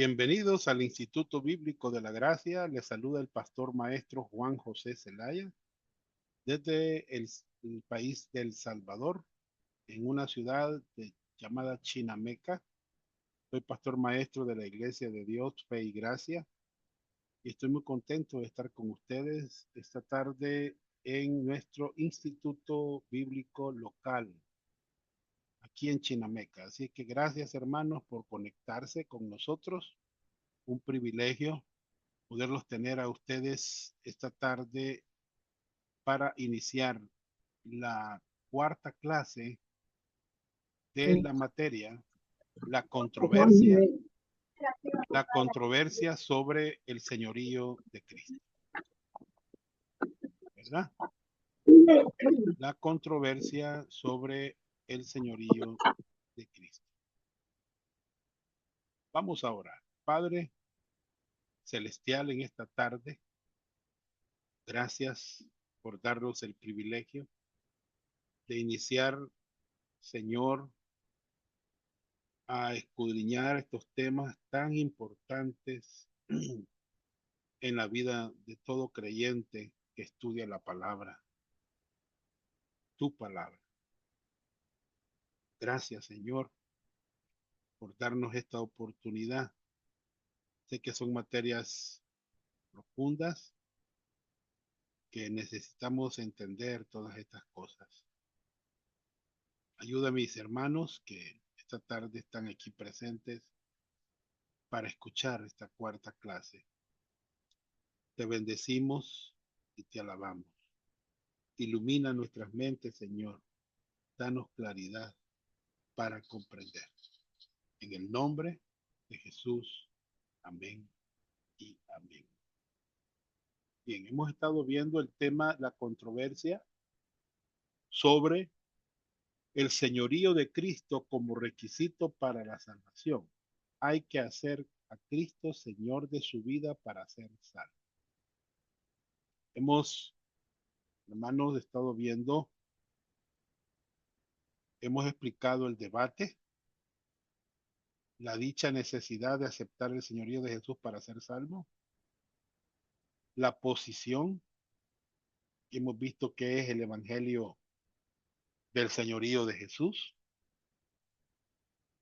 Bienvenidos al Instituto Bíblico de la Gracia. Les saluda el pastor maestro Juan José Zelaya desde el país de El Salvador, en una ciudad llamada Chinameca. Soy pastor maestro de la Iglesia de Dios, Fe y Gracia, y estoy muy contento de estar con ustedes esta tarde en nuestro Instituto Bíblico local, aquí en Chinameca. Así que gracias, hermanos, por conectarse con nosotros. Un privilegio poderlos tener a ustedes esta tarde para iniciar la cuarta clase de la materia, la controversia, la controversia sobre el señorío de Cristo, ¿verdad? La controversia sobre el señorío de Cristo. Vamos a orar. Padre celestial, en esta tarde, gracias por darnos el privilegio de iniciar, Señor, a escudriñar estos temas tan importantes en la vida de todo creyente que estudia la palabra, tu palabra. Gracias, Señor, por darnos esta oportunidad. Sé que son materias profundas que necesitamos entender todas estas cosas. Ayuda a mis hermanos que esta tarde están aquí presentes para escuchar esta cuarta clase. Te bendecimos y te alabamos. Ilumina nuestras mentes, Señor. Danos claridad para comprender. En el nombre de Jesús. Amén y amén. Bien, hemos estado viendo el tema, la controversia sobre el señorío de Cristo como requisito para la salvación. Hay que hacer a Cristo Señor de su vida para ser salvo. Hemos, hermanos, estado viendo, hemos explicado el debate, la dicha necesidad de aceptar el señorío de Jesús para ser salvo, la posición, hemos visto que es el evangelio del señorío de Jesús.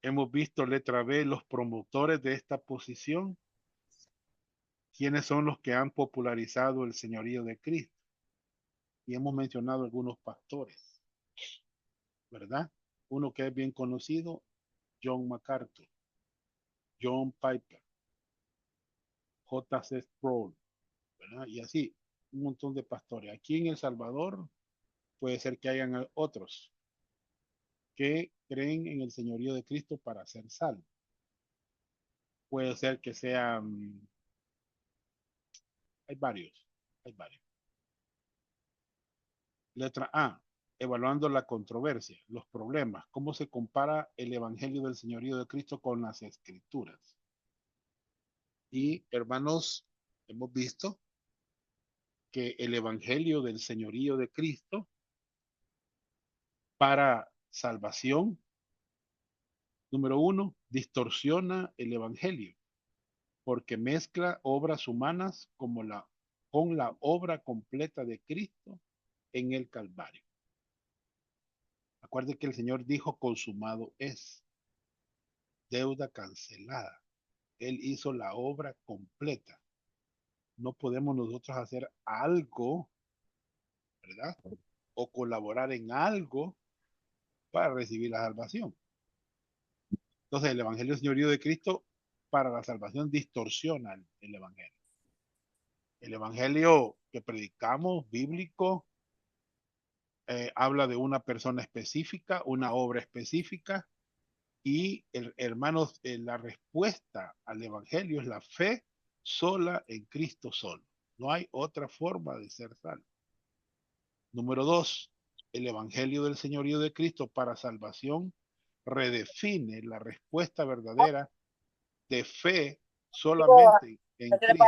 Hemos visto, letra B, los promotores de esta posición, quiénes son los que han popularizado el señorío de Cristo. Y hemos mencionado algunos pastores, ¿verdad? Uno que es bien conocido, John MacArthur, John Piper, J.C. Sproul, ¿verdad? Y así, un montón de pastores. Aquí en El Salvador puede ser que hayan otros que creen en el señorío de Cristo para ser salvos. Puede ser que sean, hay varios, hay varios. Letra A, evaluando la controversia, los problemas, cómo se compara el evangelio del señorío de Cristo con las escrituras. Y hermanos, hemos visto que el evangelio del señorío de Cristo para salvación, número uno, distorsiona el evangelio porque mezcla obras humanas con la obra completa de Cristo en el Calvario. Acuérdense que el Señor dijo, consumado es, deuda cancelada. Él hizo la obra completa. No podemos nosotros hacer algo, ¿verdad? O colaborar en algo para recibir la salvación. Entonces, el Evangelio del Señorío de Cristo para la salvación distorsiona el Evangelio. El Evangelio que predicamos, bíblico, habla de una persona específica, una obra específica, y hermanos, la respuesta al Evangelio es la fe sola en Cristo solo. No hay otra forma de ser salvo. Número dos, el Evangelio del Señorío de Cristo para salvación redefine la respuesta verdadera de fe solamente en Cristo,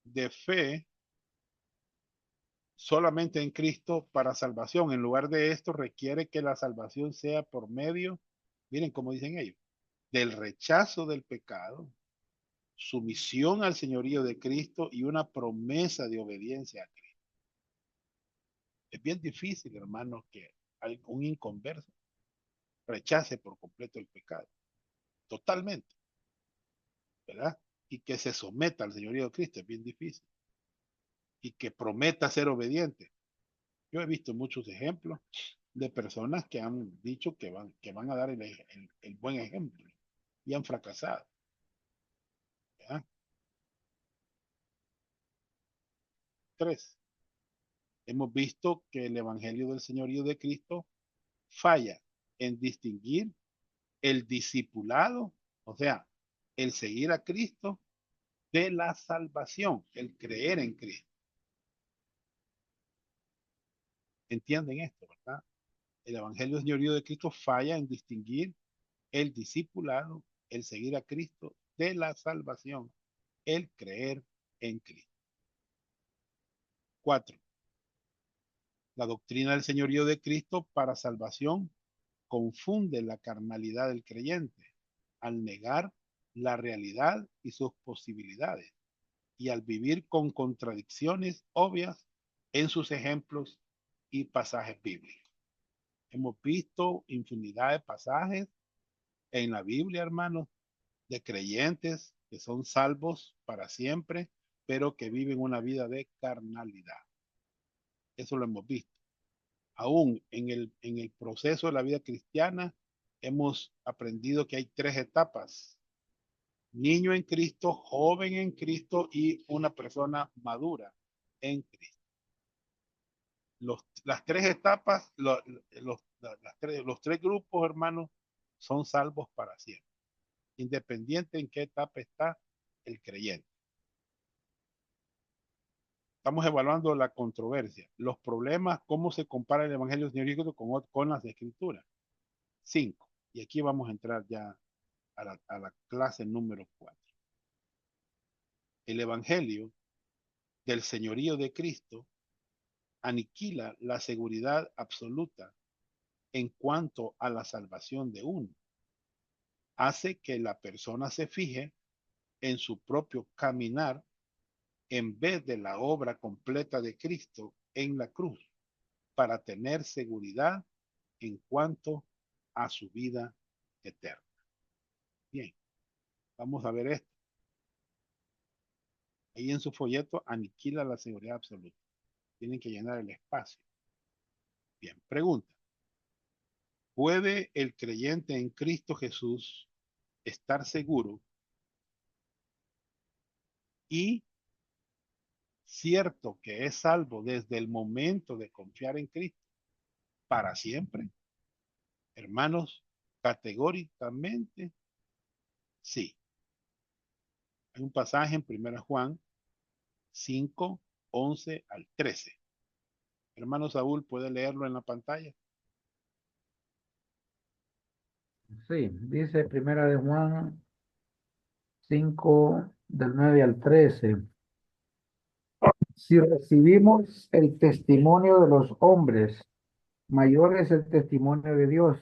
de fe solamente en Cristo para salvación. En lugar de esto, requiere que la salvación sea por medio, miren cómo dicen ellos, del rechazo del pecado, sumisión al señorío de Cristo y una promesa de obediencia a Cristo. Es bien difícil, hermanos, que un inconverso rechace por completo el pecado, totalmente, ¿verdad? Y que se someta al señorío de Cristo, es bien difícil. Y que prometa ser obediente. Yo he visto muchos ejemplos de personas que han dicho que van a dar el buen ejemplo y han fracasado, ¿verdad? 3. Hemos visto que el Evangelio del Señorío de Cristo falla en distinguir el discipulado, o sea, el seguir a Cristo, de la salvación, el creer en Cristo. ¿Entienden esto, verdad? El Evangelio del Señorío de Cristo falla en distinguir el discipulado, el seguir a Cristo, de la salvación, el creer en Cristo. 4. La doctrina del señorío de Cristo para salvación confunde la carnalidad del creyente al negar la realidad y sus posibilidades y al vivir con contradicciones obvias en sus ejemplos y pasajes bíblicos. Hemos visto infinidad de pasajes en la Biblia, hermanos, de creyentes que son salvos para siempre, pero que viven una vida de carnalidad. Eso lo hemos visto. Aún en el proceso de la vida cristiana, hemos aprendido que hay 3 etapas: niño en Cristo, joven en Cristo y una persona madura en Cristo. Las 3 etapas, los 3 grupos, hermanos, son salvos para siempre, independiente en qué etapa está el creyente. Estamos evaluando la controversia, los problemas, cómo se compara el Evangelio Señor con las Escrituras. 5. Y aquí vamos a entrar ya a la clase número 4. El Evangelio del señorío de Cristo aniquila la seguridad absoluta en cuanto a la salvación de uno. Hace que la persona se fije en su propio caminar en vez de la obra completa de Cristo en la cruz para tener seguridad en cuanto a su vida eterna. Bien, vamos a ver esto. Ahí en su folleto aniquila la seguridad absoluta. Tienen que llenar el espacio. Bien, pregunta. ¿Puede el creyente en Cristo Jesús estar seguro y cierto que es salvo desde el momento de confiar en Cristo para siempre? Hermanos, categóricamente sí. Hay un pasaje en 1 Juan 5, 11 al 13. Hermano Saúl, ¿puede leerlo en la pantalla? Sí, dice Primera de Juan 5 del 9 al 13. Si recibimos el testimonio de los hombres, mayor es el testimonio de Dios,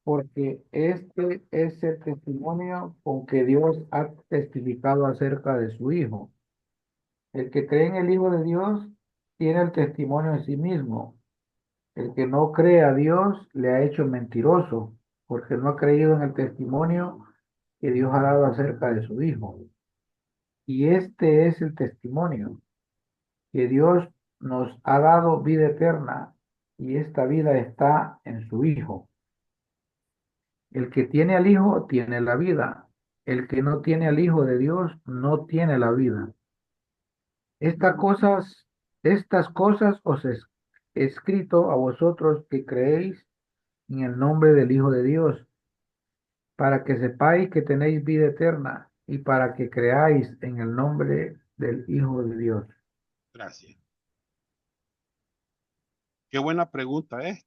porque este es el testimonio con que Dios ha testificado acerca de su Hijo. El que cree en el Hijo de Dios tiene el testimonio en sí mismo. El que no cree a Dios le ha hecho mentiroso, porque no ha creído en el testimonio que Dios ha dado acerca de su Hijo. Y este es el testimonio, que Dios nos ha dado vida eterna, y esta vida está en su Hijo. El que tiene al Hijo tiene la vida. El que no tiene al Hijo de Dios no tiene la vida. Estas cosas, estas cosas os he escrito a vosotros que creéis en el nombre del Hijo de Dios, para que sepáis que tenéis vida eterna y para que creáis en el nombre del Hijo de Dios. Gracias. Qué buena pregunta es.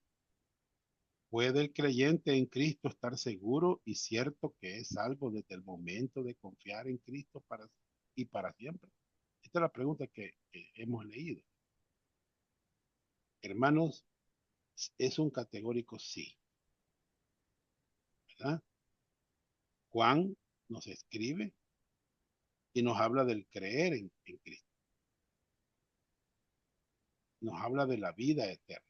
¿Puede el creyente en Cristo estar seguro y cierto que es salvo desde el momento de confiar en Cristo y para siempre? Esta es la pregunta que hemos leído. Hermanos, es un categórico sí, ¿verdad? Juan nos escribe y nos habla del creer en Cristo. Nos habla de la vida eterna.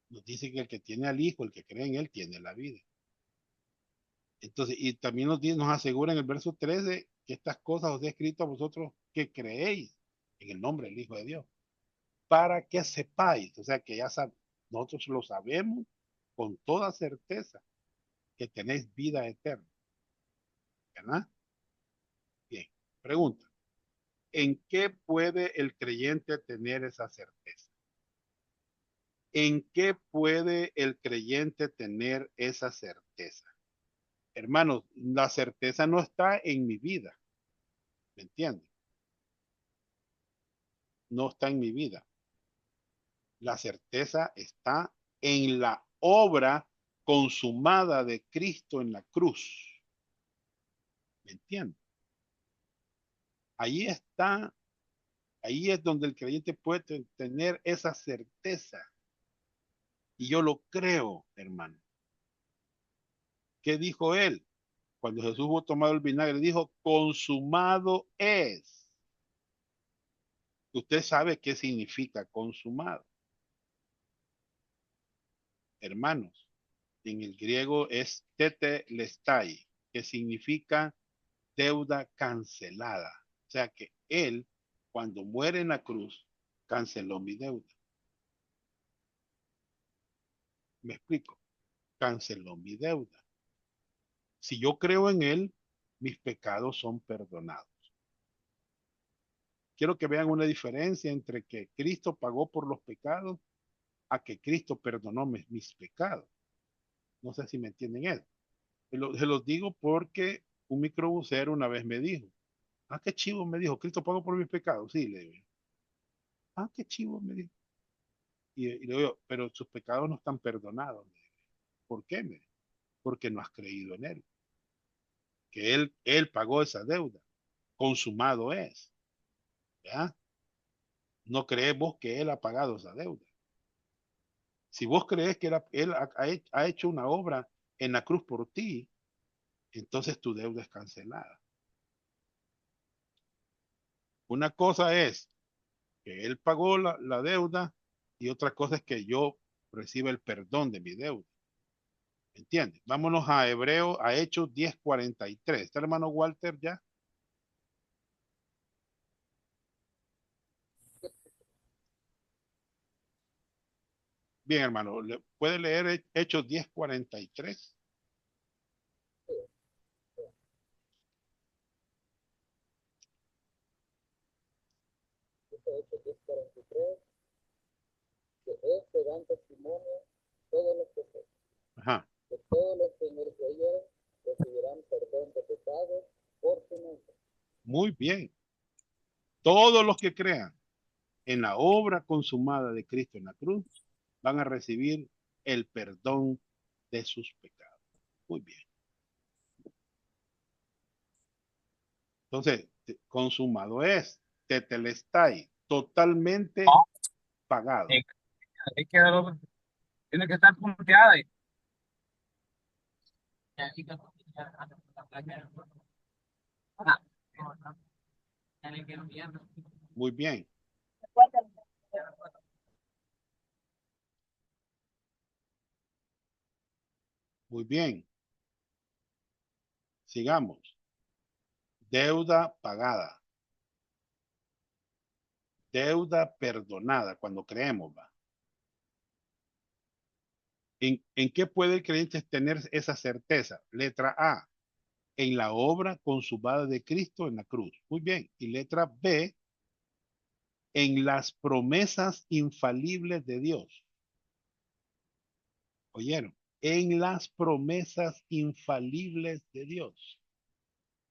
Nos dice que el que tiene al Hijo, el que cree en Él, tiene la vida. Entonces, y también nos asegura en el verso 13 que estas cosas os he escrito a vosotros que creéis en el nombre del Hijo de Dios, para que sepáis, o sea, que ya nosotros lo sabemos con toda certeza, que tenéis vida eterna, ¿verdad? Bien, pregunta, ¿en qué puede el creyente tener esa certeza? ¿En qué puede el creyente tener esa certeza? Hermanos, la certeza no está en mi vida, ¿me entiendes? No está en mi vida. La certeza está en la obra consumada de Cristo en la cruz. ¿Me entiendes? Ahí está, ahí es donde el creyente puede tener esa certeza. Y yo lo creo, hermano. ¿Qué dijo él? Cuando Jesús hubo tomado el vinagre, dijo, consumado es. Usted sabe qué significa consumado. Hermanos, en el griego es tetelestai, que significa deuda cancelada. O sea que él, cuando muere en la cruz, canceló mi deuda. ¿Me explico? Canceló mi deuda. Si yo creo en él, mis pecados son perdonados. Quiero que vean una diferencia entre que Cristo pagó por los pecados a que Cristo perdonó mis pecados. No sé si me entienden eso. Se los digo porque un microbusero una vez me dijo, ah, qué chivo, me dijo, Cristo pagó por mis pecados. Sí, le digo, ah, qué chivo, me dijo. Y le digo, pero sus pecados no están perdonados. ¿Por qué? Me dijo, porque no has creído en él. Que él pagó esa deuda. Consumado es. ¿Ya? No creemos que él ha pagado esa deuda. Si vos crees que él ha hecho una obra en la cruz por ti, entonces tu deuda es cancelada. Una cosa es que él pagó la deuda y otra cosa es que yo reciba el perdón de mi deuda. ¿Entiendes? Vámonos a Hebreo, a Hechos 10:43. ¿Está el hermano Walter ya? Bien, hermano, ¿puede leer Hechos 10:43? Dice Hechos 10:43, que este dan testimonio todos los que Ajá. que todos los que en él creyeron recibirán perdón de pecados por su nombre. Muy bien. Todos los que crean en la obra consumada de Cristo en la cruz van a recibir el perdón de sus pecados. Muy bien. Entonces, consumado es, tetelestai, totalmente No, pagado. es que tiene que estar punteada. Muy bien, muy bien. Sigamos. Deuda pagada, deuda perdonada cuando creemos, va. ¿En qué puede el creyente tener esa certeza? Letra A, en la obra consumada de Cristo en la cruz. Muy bien. Y letra B, en las promesas infalibles de Dios. ¿Oyeron? En las promesas infalibles de Dios.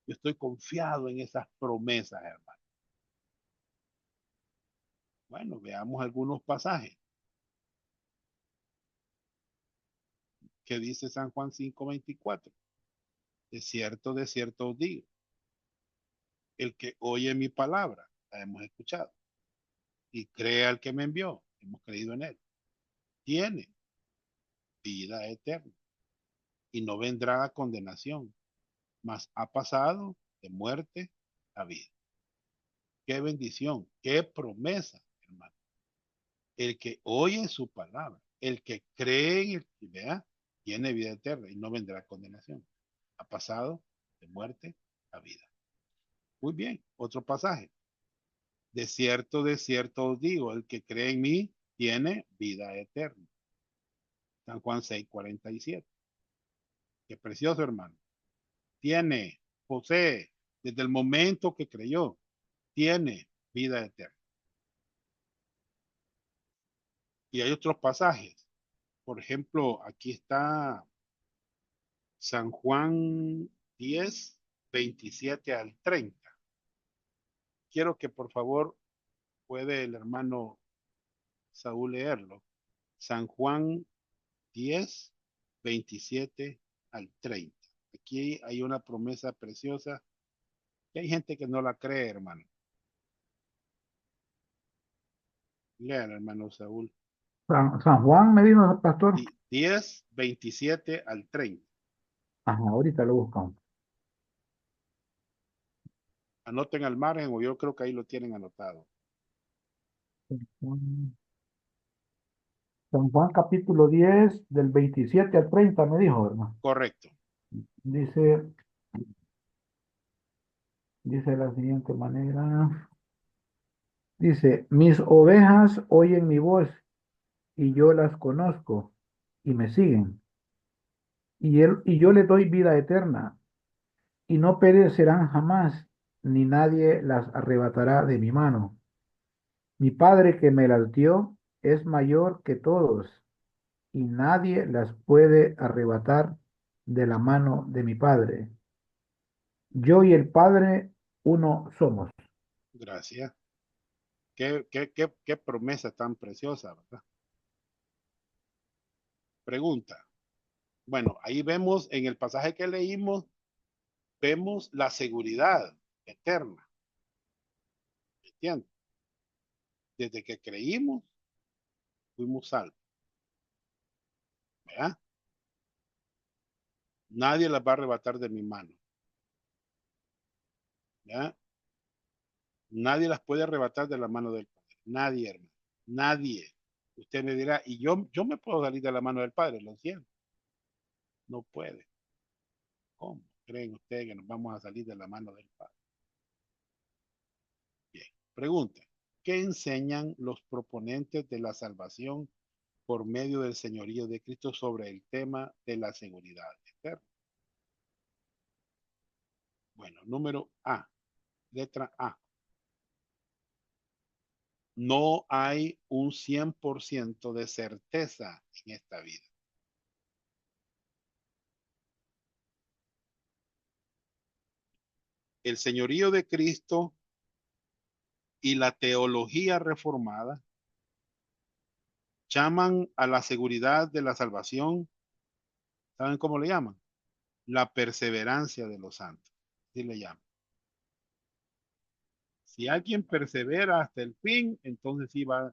Yo estoy confiado en esas promesas, hermano. Bueno, veamos algunos pasajes. ¿Qué dice San Juan 5:24? De cierto os digo, el que oye mi palabra, la hemos escuchado, y cree al que me envió, hemos creído en Él, tiene vida eterna y no vendrá a condenación, mas ha pasado de muerte a vida. Qué bendición, qué promesa, hermano. El que oye su palabra, el que cree en el que vea, tiene vida eterna y no vendrá a condenación. Ha pasado de muerte a vida. Muy bien, otro pasaje. De cierto os digo, el que cree en mí tiene vida eterna. San Juan 6:47. Qué precioso, hermano. Tiene, posee, desde el momento que creyó, tiene vida eterna. Y hay otros pasajes. Por ejemplo, aquí está San Juan 10:27 al 30. Quiero que por favor puede el hermano Saúl leerlo. San Juan 10:27 al 30. Aquí hay una promesa preciosa y hay gente que no la cree, hermano. Lean, hermano Saúl. San Juan me dijo el pastor. 10:27 al 30. Ajá, ahorita lo buscamos. Anoten al margen o yo creo que ahí lo tienen anotado. San Juan capítulo 10 del 27 al 30 me dijo, hermano. Correcto. Dice, dice de la siguiente manera. Dice, mis ovejas oyen mi voz y yo las conozco y me siguen. Y yo les doy vida eterna y no perecerán jamás, ni nadie las arrebatará de mi mano. Mi Padre que me las dio es mayor que todos y nadie las puede arrebatar de la mano de mi Padre. Yo y el Padre uno somos. Gracias. Qué promesa tan preciosa, ¿verdad? Pregunta. Bueno, ahí vemos en el pasaje que leímos, vemos la seguridad eterna. ¿Entiendes? Desde que creímos, fuimos salvos. ¿Verdad? Nadie las va a arrebatar de mi mano. ¿Verdad? Nadie las puede arrebatar de la mano del Padre. Nadie, hermano. Nadie. Usted me dirá, y yo me puedo salir de la mano del Padre, lo siento. No puede. ¿Cómo? ¿Creen ustedes que nos vamos a salir de la mano del Padre? Bien. Pregunta. ¿Qué enseñan los proponentes de la salvación por medio del señorío de Cristo sobre el tema de la seguridad eterna? Bueno, número A, letra A. No hay un 100% de certeza en esta vida. El señorío de Cristo y la teología reformada llaman a la seguridad de la salvación, ¿saben cómo le llaman? La perseverancia de los santos. Así le llaman. Si alguien persevera hasta el fin, entonces sí va a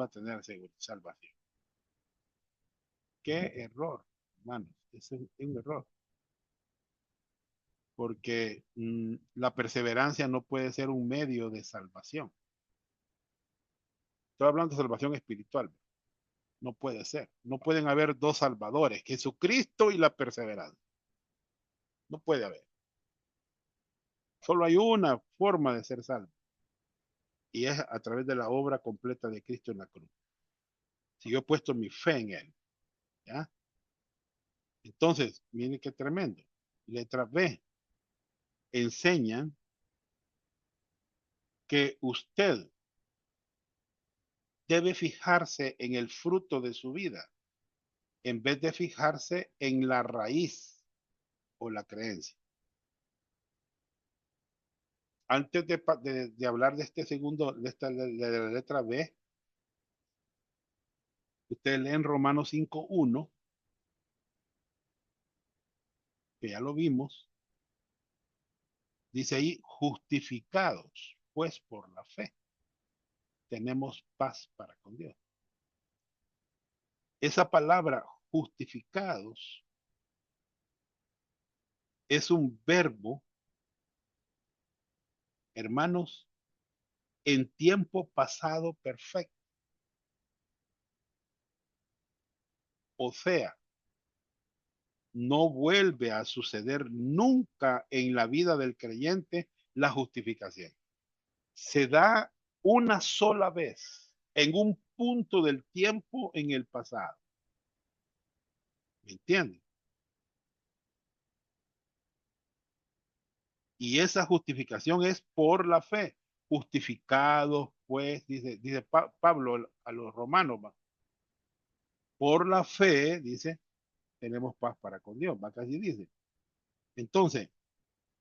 tener salvación. Qué error, hermanos. Es un error. Porque la perseverancia no puede ser un medio de salvación. Estoy hablando de salvación espiritual. No puede ser. No pueden haber dos salvadores, Jesucristo y la perseverancia. No puede haber. Solo hay una forma de ser salvo. Y es a través de la obra completa de Cristo en la cruz. Si yo he puesto mi fe en Él. ¿Ya? Entonces, miren qué tremendo. Letra B. Enseñan que usted debe fijarse en el fruto de su vida en vez de fijarse en la raíz o la creencia. Antes de hablar de este segundo, de la letra B, ustedes leen Romanos 5:1, que ya lo vimos, dice ahí, justificados, pues por la fe. tenemos paz para con Dios. Esa palabra justificados es un verbo, hermanos, en tiempo pasado perfecto. O sea, no vuelve a suceder nunca en la vida del creyente la justificación. Se da una sola vez en un punto del tiempo en el pasado. ¿Me entienden? Y esa justificación es por la fe. Justificados, pues, dice Pablo a los romanos, por la fe, dice, tenemos paz para con Dios, va casi dice. Entonces,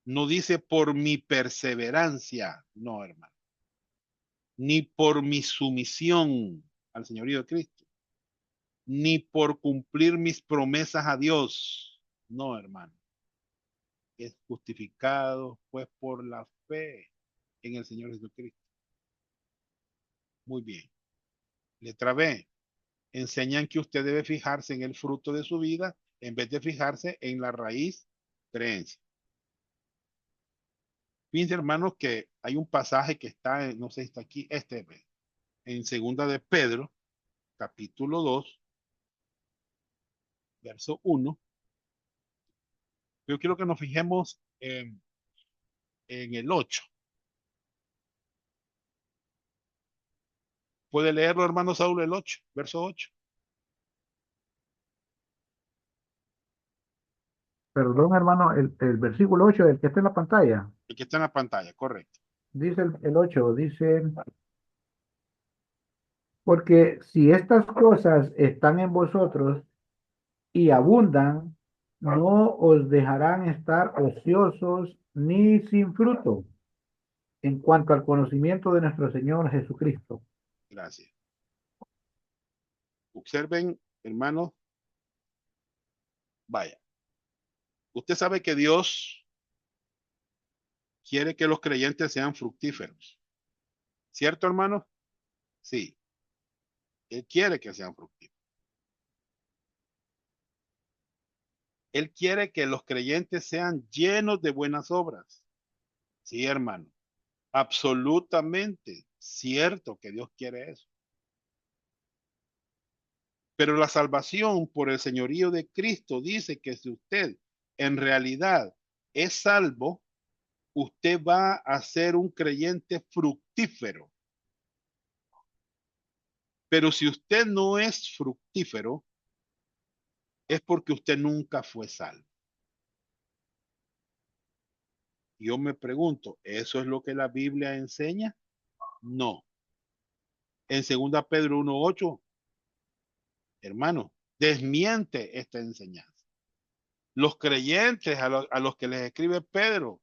no dice por mi perseverancia, no, hermano, ni por mi sumisión al señorío de Cristo, ni por cumplir mis promesas a Dios, no, hermano. Es justificado, pues, por la fe en el Señor Jesucristo. Muy bien. Letra B. Enseñan que usted debe fijarse en el fruto de su vida en vez de fijarse en la raíz creencia. Fíjense, hermanos, que hay un pasaje que está, no sé si está aquí, en segunda de Pedro, capítulo 2, verso 1. Yo quiero que nos fijemos en el 8. ¿Puede leerlo, hermano Saúl, el 8, verso 8? Perdón, hermano, el versículo 8 del que está en la pantalla, El que está en la pantalla, correcto. dice el 8, dice, porque si estas cosas están en vosotros y abundan, no os dejarán estar ociosos ni sin fruto en cuanto al conocimiento de nuestro Señor Jesucristo. Gracias. Observen, hermanos, vaya. Usted sabe que Dios quiere que los creyentes sean fructíferos. ¿Cierto, hermano? Sí. Él quiere que sean fructíferos. Él quiere que los creyentes sean llenos de buenas obras. Sí, hermano. Absolutamente cierto que Dios quiere eso. Pero la salvación por el señorío de Cristo dice que si usted en realidad es salvo, usted va a ser un creyente fructífero. Pero si usted no es fructífero, es porque usted nunca fue salvo. Yo me pregunto, ¿eso es lo que la Biblia enseña? No. En 2 Pedro 1:8, hermano, desmiente esta enseñanza. Los creyentes a los que les escribe Pedro,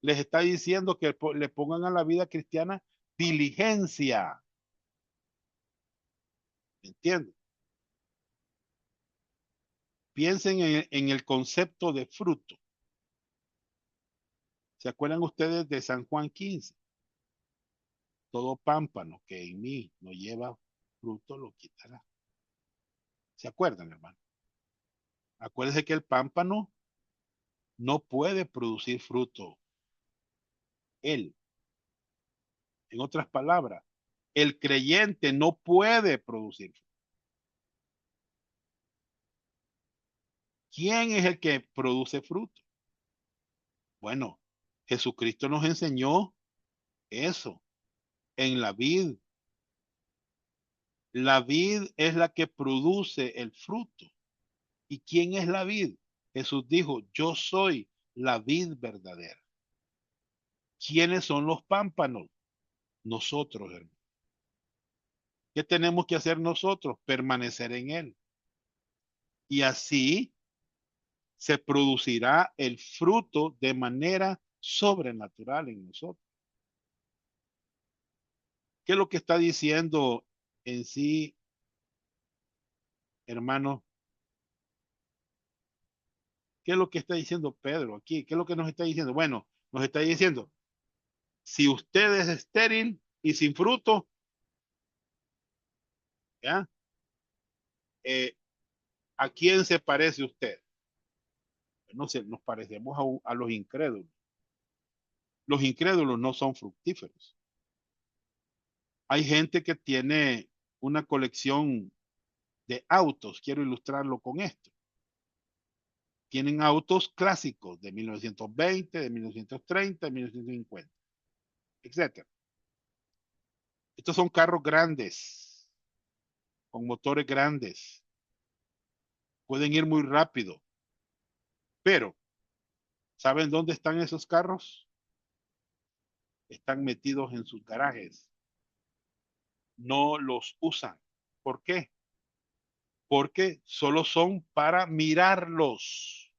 les está diciendo que le pongan a la vida cristiana diligencia. ¿Entienden? Piensen en el concepto de fruto. ¿Se acuerdan ustedes de San Juan 15? Todo pámpano que en mí no lleva fruto lo quitará. ¿Se acuerdan, hermano? Acuérdense que el pámpano no puede producir fruto. Él, en otras palabras, el creyente no puede producir fruto. ¿Quién es el que produce fruto? Bueno, Jesucristo nos enseñó eso en la vid. La vid es la que produce el fruto. ¿Y quién es la vid? Jesús dijo, yo soy la vid verdadera. ¿Quiénes son los pámpanos? Nosotros, hermano. ¿Qué tenemos que hacer nosotros? Permanecer en él. Y así se producirá el fruto de manera sobrenatural en nosotros. ¿Qué es lo que está diciendo en sí, hermano? ¿Qué es lo que está diciendo Pedro aquí? ¿Qué es lo que nos está diciendo? Bueno, nos está diciendo, si usted es estéril y sin fruto, ¿Ya? Eh, ¿A quién se parece usted? No sé, nos parecemos a los incrédulos. Los incrédulos no son fructíferos. Hay gente que tiene una colección de autos, quiero ilustrarlo con esto. Tienen autos clásicos de 1920, de 1930, de 1950, etcétera. Estos son carros grandes, con motores grandes, pueden ir muy rápido, pero ¿saben dónde están esos carros? Están metidos en sus garajes, no los usan. ¿Por qué? Porque solo son para mirarlos.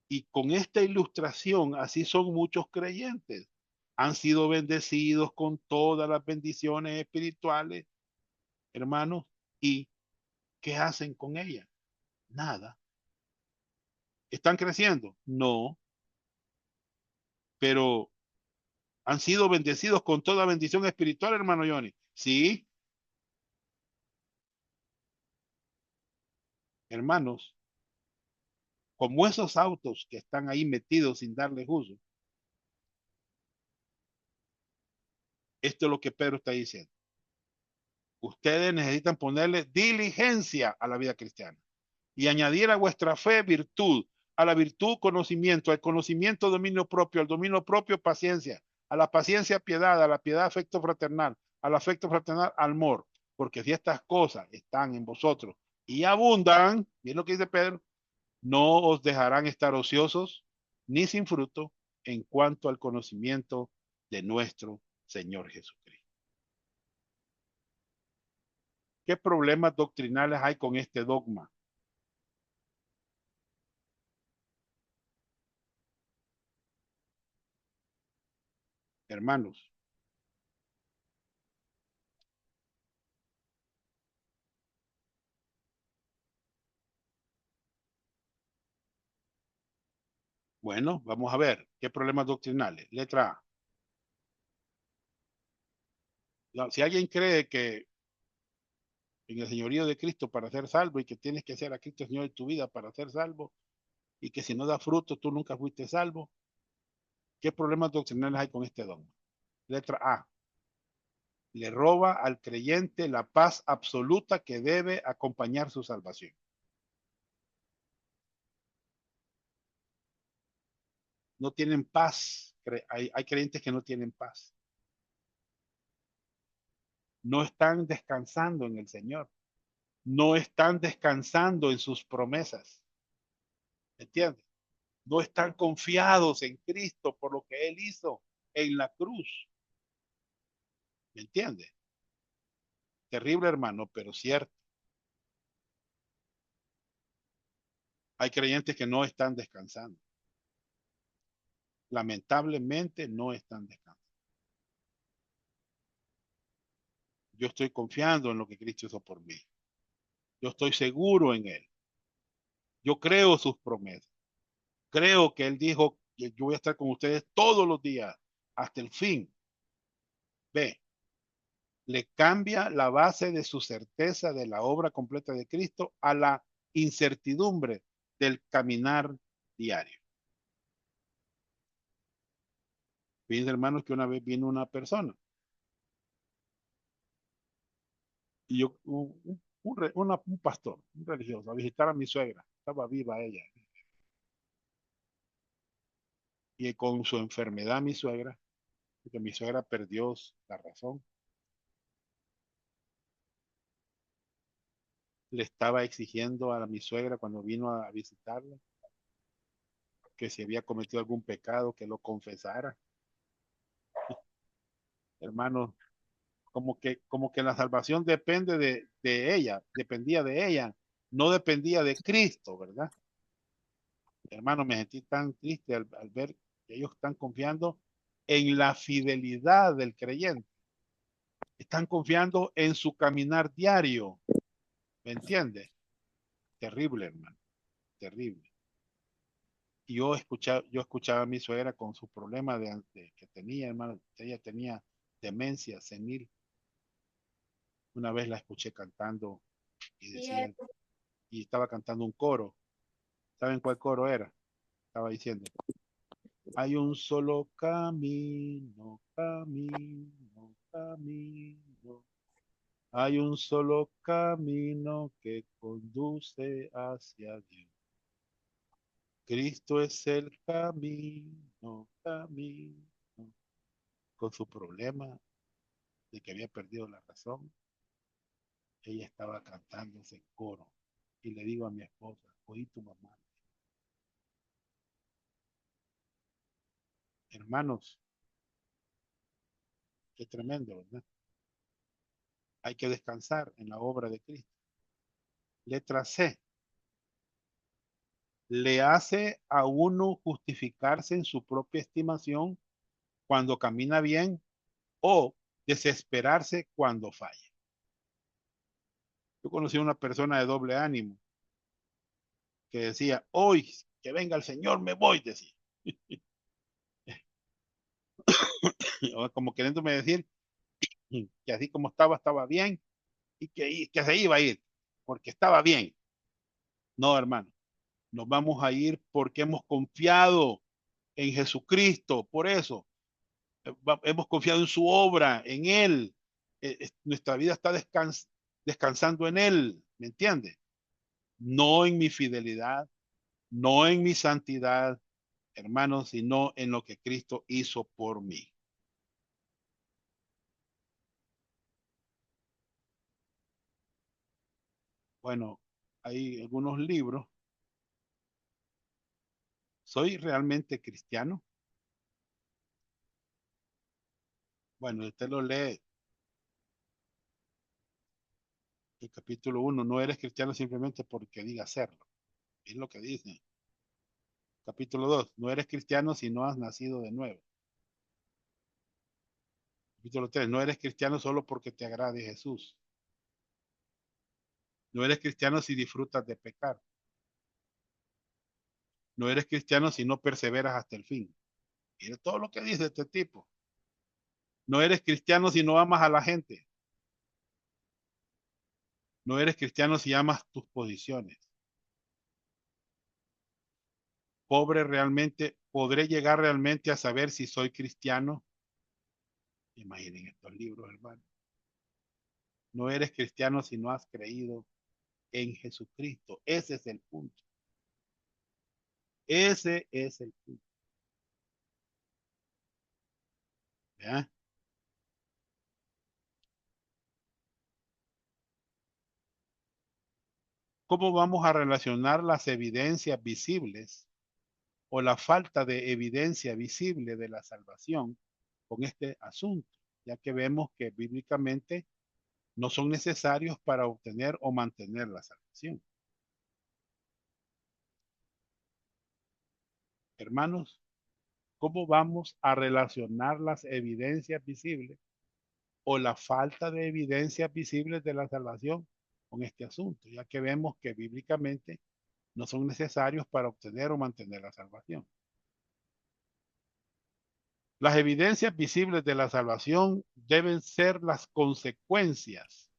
Y con esta ilustración, así son muchos creyentes. Han sido bendecidos con todas las bendiciones espirituales, hermanos, y ¿qué hacen con ellas? Nada. ¿Están creciendo? No, pero han sido bendecidos con toda bendición espiritual, hermano Johnny. Sí, hermanos, como esos autos que están ahí metidos sin darles uso, esto es lo que Pedro está diciendo. Ustedes necesitan ponerle diligencia a la vida cristiana y añadir a vuestra fe virtud, a la virtud conocimiento, al conocimiento dominio propio, al dominio propio paciencia, a la paciencia piedad, a la piedad afecto fraternal, al afecto fraternal amor, porque si estas cosas están en vosotros y abundan, y es lo que dice Pedro, no os dejarán estar ociosos ni sin fruto en cuanto al conocimiento de nuestro Señor Jesucristo. ¿Qué problemas doctrinales hay con este dogma? Hermanos, bueno, vamos a ver, ¿qué problemas doctrinales? Letra A. Si alguien cree que en el señorío de Cristo para ser salvo y que tienes que ser a Cristo Señor de tu vida para ser salvo y que si no da fruto tú nunca fuiste salvo, ¿qué problemas doctrinales hay con este dogma? Letra A. Le roba al creyente la paz absoluta que debe acompañar su salvación. No tienen paz. Hay creyentes que no tienen paz. No están descansando en el Señor. No están descansando en sus promesas. ¿Entiendes? No están confiados en Cristo por lo que Él hizo en la cruz. ¿Me entiendes? Terrible, hermano, pero cierto. Hay creyentes que no están descansando. Lamentablemente no están descansando. Yo estoy confiando en lo que Cristo hizo por mí. Yo estoy seguro en Él. Yo creo sus promesas. Creo que Él dijo que yo voy a estar con ustedes todos los días hasta el fin. Ve, le cambia la base de su certeza de la obra completa de Cristo a la incertidumbre del caminar diario. Fíjense, hermanos, que una vez vino una persona y yo, un pastor, un religioso, a visitar a mi suegra. Estaba viva ella. Y con su enfermedad, mi suegra, porque mi suegra perdió la razón, le estaba exigiendo a mi suegra cuando vino a visitarla que si había cometido algún pecado, que lo confesara. Hermanos, como que la salvación depende de ella, dependía de ella, no dependía de Cristo, ¿verdad? Hermano, me sentí tan triste al ver que ellos están confiando en la fidelidad del creyente, están confiando en su caminar diario, ¿me entiendes? Terrible, hermano, terrible. Y yo escuchaba a mi suegra con su problema que tenía, hermano, ella tenía demencia senil Una vez la escuché cantando y decía, y estaba cantando un coro. ¿Saben cuál coro era? Estaba diciendo, hay un solo camino, camino, camino. Hay un solo camino que conduce hacia Dios. Cristo es el camino, camino. Con su problema de que había perdido la razón, ella estaba cantando ese coro. Y le digo a mi esposa, oí tu mamá. Hermanos, qué tremendo, ¿verdad? Hay que descansar en la obra de Cristo. Letra C. Le hace a uno justificarse en su propia estimación cuando camina bien o desesperarse cuando falla. Yo conocí a una persona de doble ánimo que decía, hoy que venga el Señor me voy, decía. Como queriéndome decir que así como estaba, estaba bien y que se iba a ir, porque estaba bien. No, hermano, nos vamos a ir porque hemos confiado en Jesucristo, por eso hemos confiado en su obra, en Él. Nuestra vida está descansando en Él, ¿me entiende? No en mi fidelidad, no en mi santidad, hermanos, sino en lo que Cristo hizo por mí. Bueno, hay algunos libros. ¿Soy realmente cristiano? Bueno, usted lo lee, el capítulo 1. No eres cristiano simplemente porque diga serlo. Es lo que dice. Capítulo 2. No eres cristiano si no has nacido de nuevo. Capítulo 3. No eres cristiano solo porque te agrade Jesús. No eres cristiano si disfrutas de pecar. No eres cristiano si no perseveras hasta el fin. Mire todo lo que dice este tipo. No eres cristiano si no amas a la gente. No eres cristiano si amas tus posiciones. Pobre realmente, ¿podré llegar realmente a saber si soy cristiano? Imaginen estos libros, hermano. No eres cristiano si no has creído en Jesucristo. Ese es el punto. Ese es el punto. ¿Ya? ¿Cómo vamos a relacionar las evidencias visibles o la falta de evidencia visible de la salvación con este asunto? Ya que vemos que bíblicamente no son necesarios para obtener o mantener la salvación. Hermanos, ¿cómo vamos a relacionar las evidencias visibles o la falta de evidencias visibles de la salvación con este asunto? Ya que vemos que bíblicamente no son necesarios para obtener o mantener la salvación. Las evidencias visibles de la salvación deben ser las consecuencias,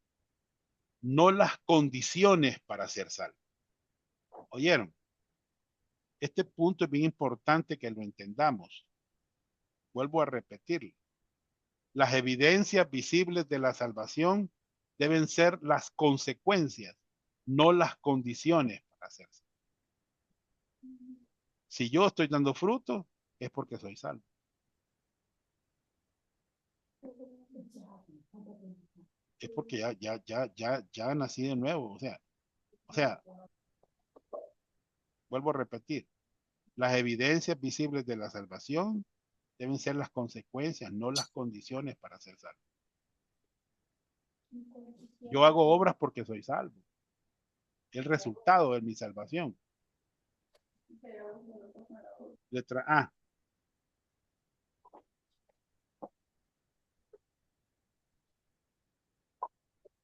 no las condiciones para ser salvo. ¿Oyeron? Este punto es bien importante que lo entendamos. Vuelvo a repetirlo. Las evidencias visibles de la salvación deben ser las consecuencias, no las condiciones para ser salvo. Si yo estoy dando fruto, es porque soy salvo. Es porque ya nací de nuevo. O sea, vuelvo a repetir. Las evidencias visibles de la salvación deben ser las consecuencias, no las condiciones para ser salvo. Yo hago obras porque soy salvo. El resultado de mi salvación. Letra A.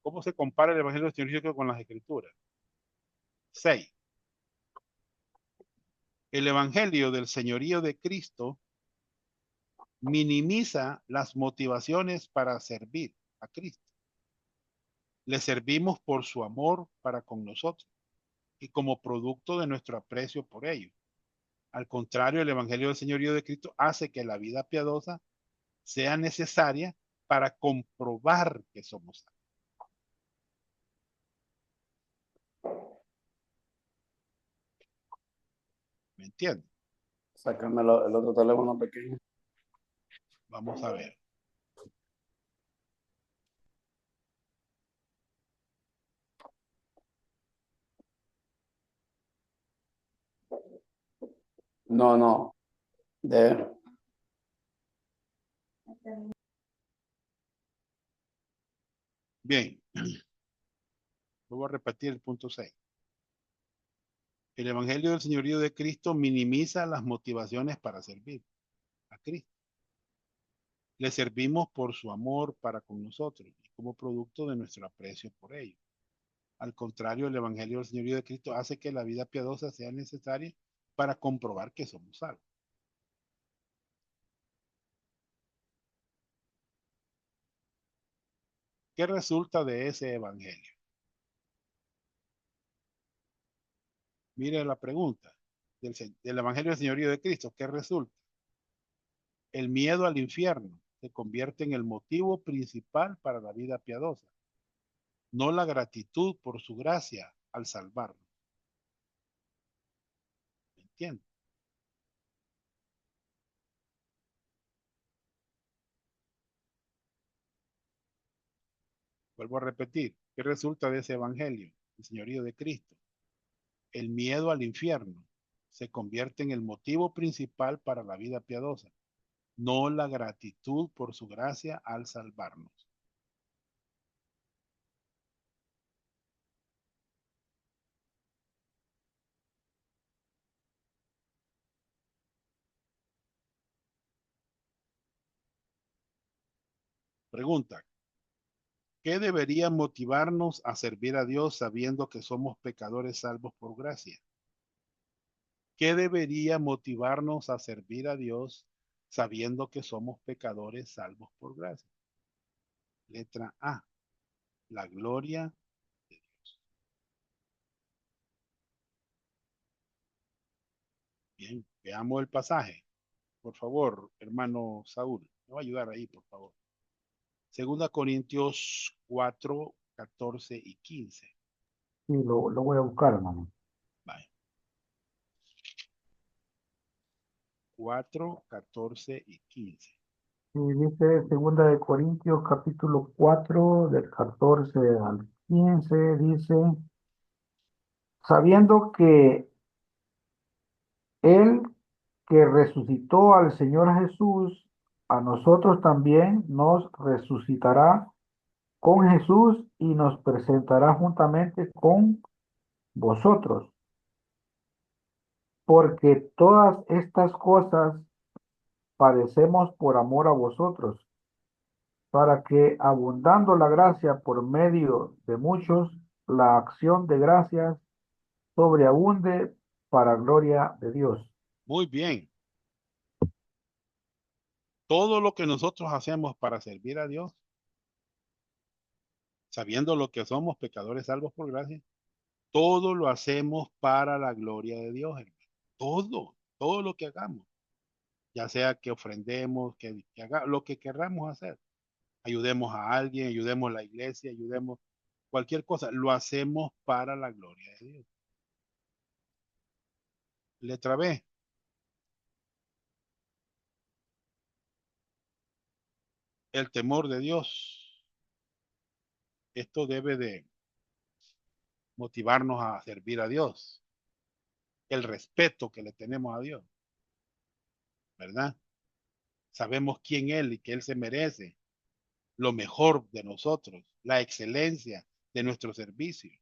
¿Cómo se compara el Evangelio del Señor Jesucristo con las Escrituras? 6. El Evangelio del Señorío de Cristo minimiza las motivaciones para servir a Cristo. Le servimos por su amor para con nosotros y como producto de nuestro aprecio por ellos. Al contrario, el Evangelio del Señorío de Cristo hace que la vida piadosa sea necesaria para comprobar que somos salvos. ¿Me entienden? Sácame el otro teléfono pequeño. Vamos a ver. No, no. De, Bien, voy a repetir el punto 6. El Evangelio del Señorío de Cristo minimiza las motivaciones para servir a Cristo. Le servimos por su amor para con nosotros y como producto de nuestro aprecio por ello. Al contrario, el Evangelio del Señorío de Cristo hace que la vida piadosa sea necesaria para comprobar que somos salvos. ¿Qué resulta de ese Evangelio? Mire la pregunta del Evangelio del Señorío de Cristo. ¿Qué resulta? El miedo al infierno se convierte en el motivo principal para la vida piadosa, no la gratitud por su gracia al salvarnos. ¿Me entiendes? Vuelvo a repetir. ¿Qué resulta de ese Evangelio, el Señorío de Cristo? El miedo al infierno se convierte en el motivo principal para la vida piadosa, no la gratitud por su gracia al salvarnos. Pregunta, ¿qué debería motivarnos a servir a Dios sabiendo que somos pecadores salvos por gracia? ¿Qué debería motivarnos a servir a Dios sabiendo que somos pecadores salvos por gracia? Letra A, la gloria de Dios. Bien, veamos el pasaje. Por favor, hermano Saúl, me va a ayudar ahí, por favor. Segunda Corintios 4, 14 y 15. Sí, lo voy a buscar, hermano. Vale. 4, 14 y 15. Sí, dice Segunda de Corintios, capítulo 4 del 14 al 15, dice, sabiendo que Él que resucitó al Señor Jesús, a nosotros también nos resucitará con Jesús y nos presentará juntamente con vosotros. Porque todas estas cosas padecemos por amor a vosotros, para que abundando la gracia por medio de muchos, la acción de gracias sobreabunde para gloria de Dios. Muy bien. Todo lo que nosotros hacemos para servir a Dios, sabiendo lo que somos pecadores salvos por gracia, todo lo hacemos para la gloria de Dios, hermano. Todo lo que hagamos, ya sea que ofrendemos, que haga lo que querramos hacer. Ayudemos a alguien, ayudemos a la iglesia, ayudemos cualquier cosa, lo hacemos para la gloria de Dios. Letra B. El temor de Dios. Esto debe de motivarnos a servir a Dios. El respeto que le tenemos a Dios, ¿verdad? Sabemos quién Él y que Él se merece lo mejor de nosotros, la excelencia de nuestro servicio.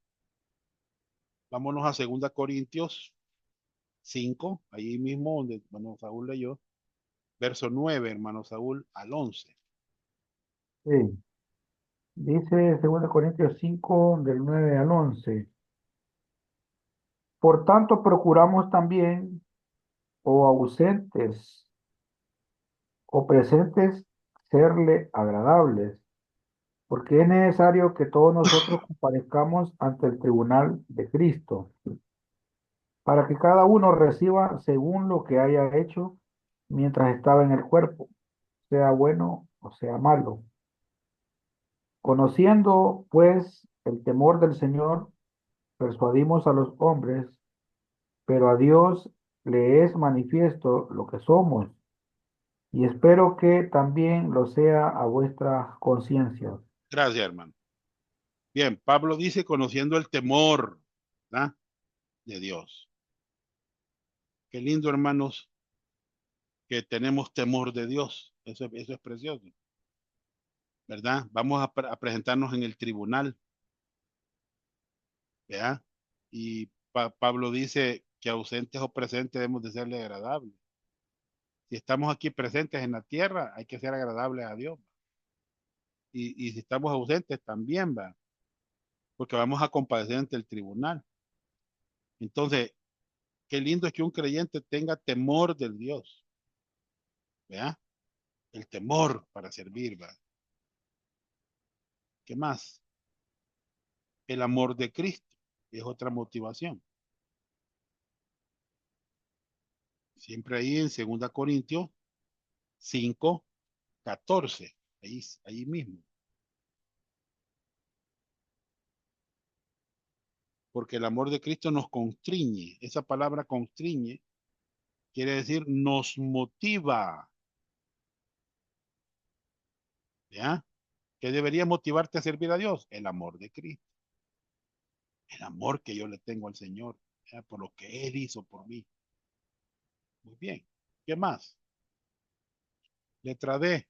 Vámonos a 2 Corintios 5, ahí mismo donde hermano Saúl leyó, verso 9, hermano Saúl, al 11. Sí. Dice 2 Corintios 5 del 9 al 11. Por tanto, procuramos también, o ausentes o presentes, serle agradables, porque es necesario que todos nosotros comparezcamos ante el tribunal de Cristo, para que cada uno reciba según lo que haya hecho mientras estaba en el cuerpo, sea bueno o sea malo. Conociendo, pues, el temor del Señor, persuadimos a los hombres, pero a Dios le es manifiesto lo que somos, y espero que también lo sea a vuestra conciencia. Gracias, hermano. Bien, Pablo dice conociendo el temor, ¿verdad?, de Dios. Qué lindo, hermanos, que tenemos temor de Dios. Eso es precioso, ¿verdad? Vamos a presentarnos en el tribunal, ¿verdad? Y Pablo dice que ausentes o presentes debemos de serle agradables. Si estamos aquí presentes en la tierra, hay que ser agradables a Dios. Y si estamos ausentes también, va, porque vamos a comparecer ante el tribunal. Entonces, qué lindo es que un creyente tenga temor del Dios, ¿verdad? El temor para servir, va. ¿Qué más? El amor de Cristo es otra motivación. Siempre ahí en 2 Corintios 5:14, ahí mismo. Porque el amor de Cristo nos constriñe. Esa palabra constriñe quiere decir nos motiva, ¿ya? ¿Qué debería motivarte a servir a Dios? El amor de Cristo. El amor que yo le tengo al Señor, ¿ya?, por lo que Él hizo por mí. Muy bien. ¿Qué más? Letra D.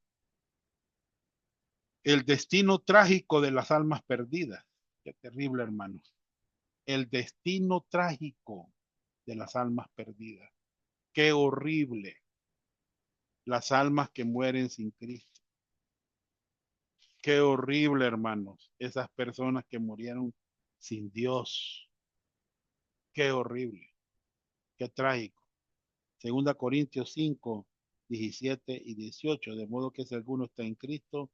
El destino trágico de las almas perdidas. Qué terrible, hermanos. El destino trágico de las almas perdidas. Qué horrible. Las almas que mueren sin Cristo. Qué horrible, hermanos. Esas personas que murieron sin Dios. Qué horrible. Qué trágico. 2 Corintios 5:17 y 18. De modo que si alguno está en Cristo,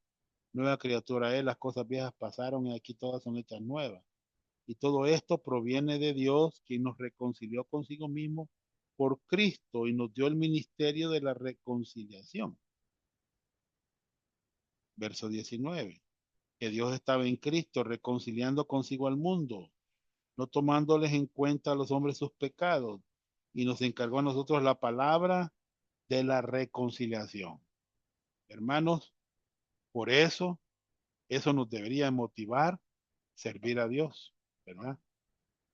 nueva criatura es, las cosas viejas pasaron y aquí todas son hechas nuevas. Y todo esto proviene de Dios, quien nos reconcilió consigo mismo por Cristo y nos dio el ministerio de la reconciliación. Verso 19. Que Dios estaba en Cristo reconciliando consigo al mundo, no tomándoles en cuenta a los hombres sus pecados, y nos encargó a nosotros la palabra de la reconciliación. Hermanos, por eso nos debería motivar servir a Dios, ¿verdad?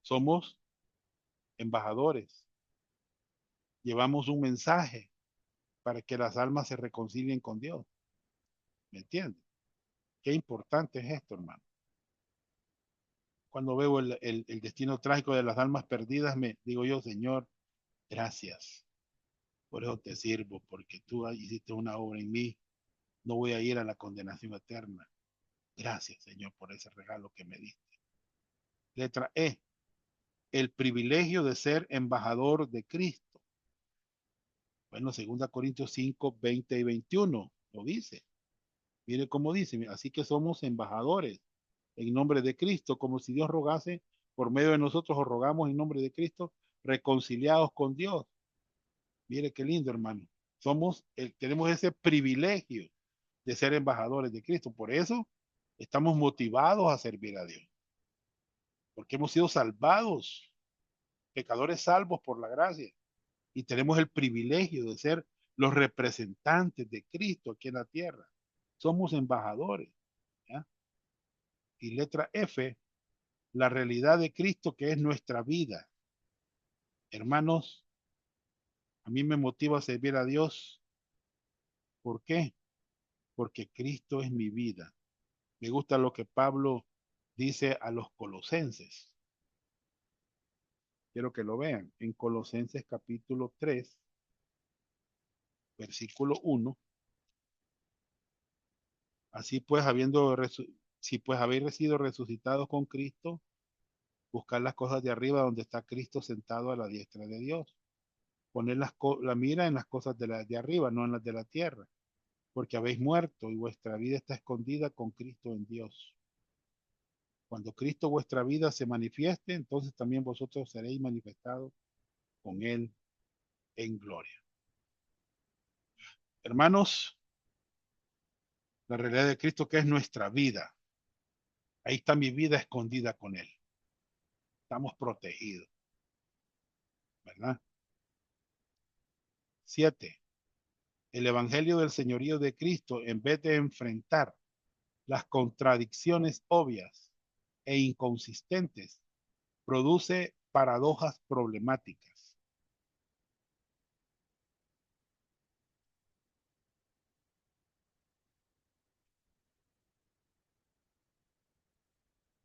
Somos embajadores, llevamos un mensaje para que las almas se reconcilien con Dios. ¿Me entiendes? Qué importante es esto, hermano. Cuando veo el destino trágico de las almas perdidas, me digo yo, Señor, gracias. Por eso te sirvo, porque tú hiciste una obra en mí. No voy a ir a la condenación eterna. Gracias, Señor, por ese regalo que me diste. Letra E. El privilegio de ser embajador de Cristo. Bueno, 2 Corintios 5:20 y 21 lo dice. Mire cómo dice, así que somos embajadores en nombre de Cristo, como si Dios rogase por medio de nosotros, o rogamos en nombre de Cristo, reconciliados con Dios. Mire qué lindo, hermano. Tenemos ese privilegio de ser embajadores de Cristo. Por eso estamos motivados a servir a Dios, porque hemos sido salvados, pecadores salvos por la gracia, y tenemos el privilegio de ser los representantes de Cristo aquí en la tierra. Somos embajadores, ¿ya? Y letra F, la realidad de Cristo que es nuestra vida. Hermanos, a mí me motiva a servir a Dios. ¿Por qué? Porque Cristo es mi vida. Me gusta lo que Pablo dice a los colosenses. Quiero que lo vean. En Colosenses capítulo 3, versículo 1. Así pues, si pues habéis sido resucitados con Cristo, buscar las cosas de arriba donde está Cristo sentado a la diestra de Dios. Poner la mira en las cosas de arriba, no en las de la tierra. porque habéis muerto y vuestra vida está escondida con Cristo en Dios. Cuando Cristo vuestra vida se manifieste, entonces también vosotros seréis manifestados con Él en gloria. Hermanos, la realidad de Cristo que es nuestra vida. Ahí está mi vida escondida con Él. Estamos protegidos, ¿verdad? 7. El Evangelio del Señorío de Cristo, en vez de enfrentar las contradicciones obvias e inconsistentes, produce paradojas problemáticas.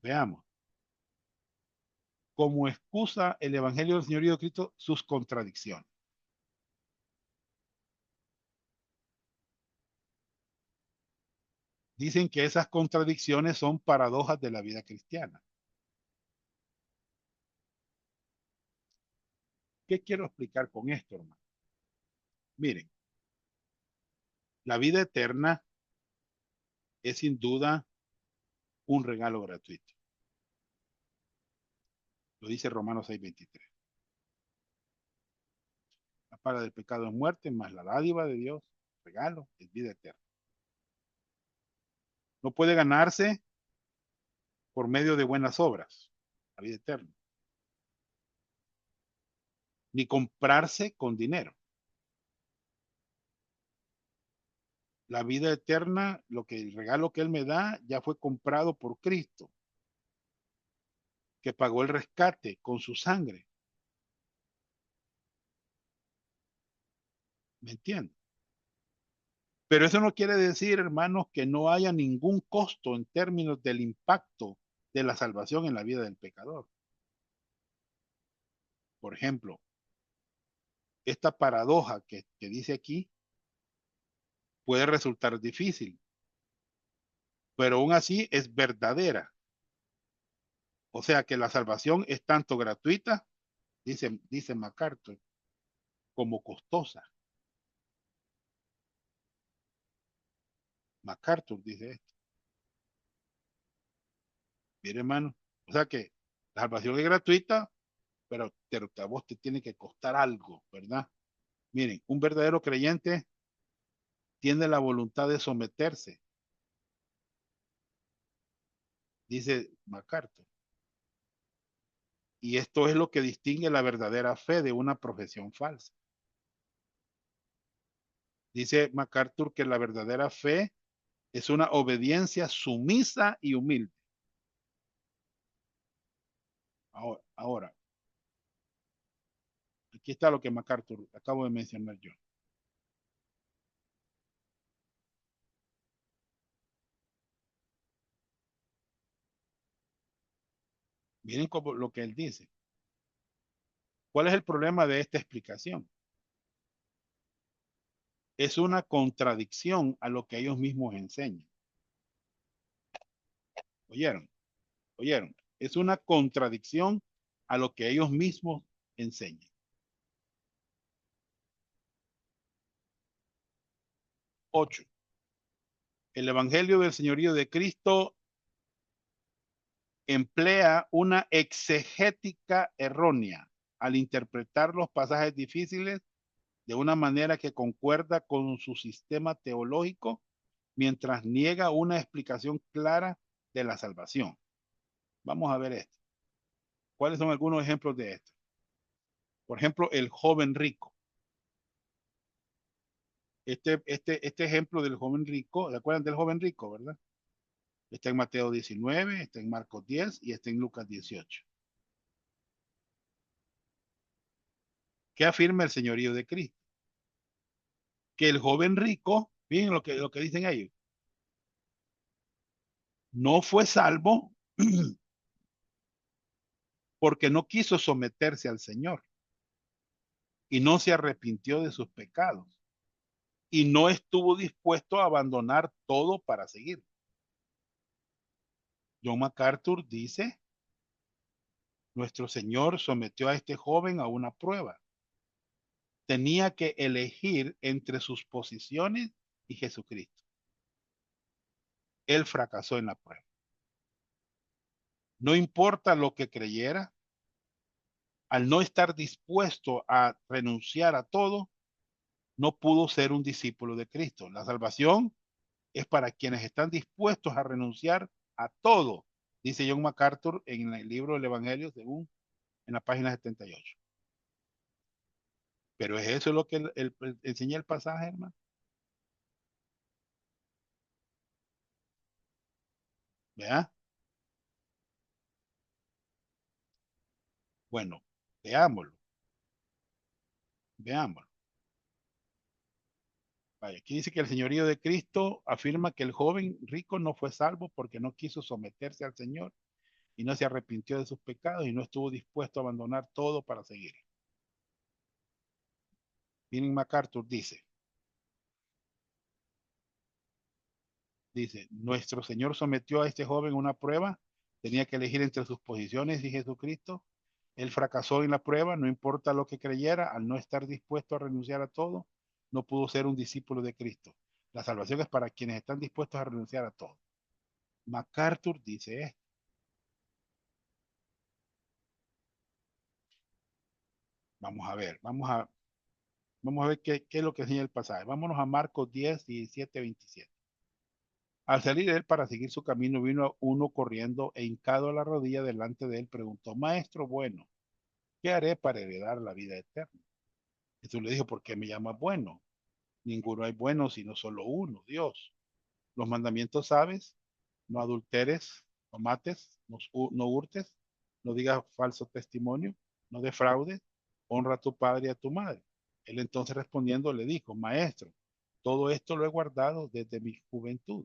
Veamos. Como excusa el Evangelio del Señorío de Cristo sus contradicciones. Dicen que esas contradicciones son paradojas de la vida cristiana. ¿Qué quiero explicar con esto, hermano? Miren, la vida eterna es sin duda un regalo gratuito. Lo dice Romanos 6:23. La paga del pecado es muerte, más la dádiva de Dios, regalo, es vida eterna. No puede ganarse por medio de buenas obras, la vida eterna, ni comprarse con dinero. La vida eterna, el regalo que Él me da, ya fue comprado por Cristo, que pagó el rescate con su sangre. ¿Me entienden? Pero eso no quiere decir, hermanos, que no haya ningún costo en términos del impacto de la salvación en la vida del pecador. Por ejemplo, esta paradoja que dice aquí puede resultar difícil, pero aún así es verdadera. O sea que la salvación es tanto gratuita, dice MacArthur, como costosa. MacArthur dice esto. Mire, hermano, o sea que la salvación es gratuita, pero a vos te tiene que costar algo, ¿verdad? Miren, un verdadero creyente tiene la voluntad de someterse, dice MacArthur. Y esto es lo que distingue la verdadera fe de una profesión falsa. Dice MacArthur que la verdadera fe es una obediencia sumisa y humilde. Ahora, aquí está lo que MacArthur acabo de mencionar yo. Miren lo que él dice. ¿Cuál es el problema de esta explicación? Es una contradicción a lo que ellos mismos enseñan. ¿Oyeron? ¿Oyeron? Es una contradicción a lo que ellos mismos enseñan. 8. El Evangelio del Señorío de Cristo emplea una exegética errónea al interpretar los pasajes difíciles de una manera que concuerda con su sistema teológico, mientras niega una explicación clara de la salvación. Vamos a ver esto. ¿Cuáles son algunos ejemplos de esto? Por ejemplo, el joven rico. Este ejemplo del joven rico, ¿se acuerdan del joven rico, verdad? Está en Mateo 19, está en Marcos 10 y está en Lucas 18. ¿Qué afirma el señorío de Cristo? Que el joven rico, miren lo que dicen ellos, no fue salvo porque no quiso someterse al Señor y no se arrepintió de sus pecados y no estuvo dispuesto a abandonar todo para seguir. John MacArthur dice, nuestro Señor sometió a este joven a una prueba. Tenía que elegir entre sus posiciones y Jesucristo. Él fracasó en la prueba. No importa lo que creyera, al no estar dispuesto a renunciar a todo, no pudo ser un discípulo de Cristo. La salvación es para quienes están dispuestos a renunciar a todo, dice John MacArthur en el libro del Evangelio, según en la página 78. Pero es eso lo que enseña el pasaje, hermano. ¿Vea? Bueno, veámoslo. Veámoslo. Vaya, aquí dice que el señorío de Cristo afirma que el joven rico no fue salvo porque no quiso someterse al Señor y no se arrepintió de sus pecados y no estuvo dispuesto a abandonar todo para seguir. Miren, MacArthur dice, nuestro Señor sometió a este joven una prueba, tenía que elegir entre sus posiciones y Jesucristo. Él fracasó en la prueba, no importa lo que creyera, al no estar dispuesto a renunciar a todo, no pudo ser un discípulo de Cristo. La salvación es para quienes están dispuestos a renunciar a todo. MacArthur dice esto. Vamos a ver qué es lo que enseña el pasaje. Vámonos a Marcos 10, 17, 27. Al salir él para seguir su camino, vino uno corriendo e hincado a la rodilla delante de él, preguntó, Maestro bueno, ¿qué haré para heredar la vida eterna? Jesús le dijo, ¿por qué me llamas bueno? Ninguno hay bueno sino solo uno, Dios. Los mandamientos sabes, no adulteres, no mates, no hurtes, no digas falso testimonio, no defraudes, honra a tu padre y a tu madre. Él entonces respondiendo le dijo, Maestro, todo esto lo he guardado desde mi juventud.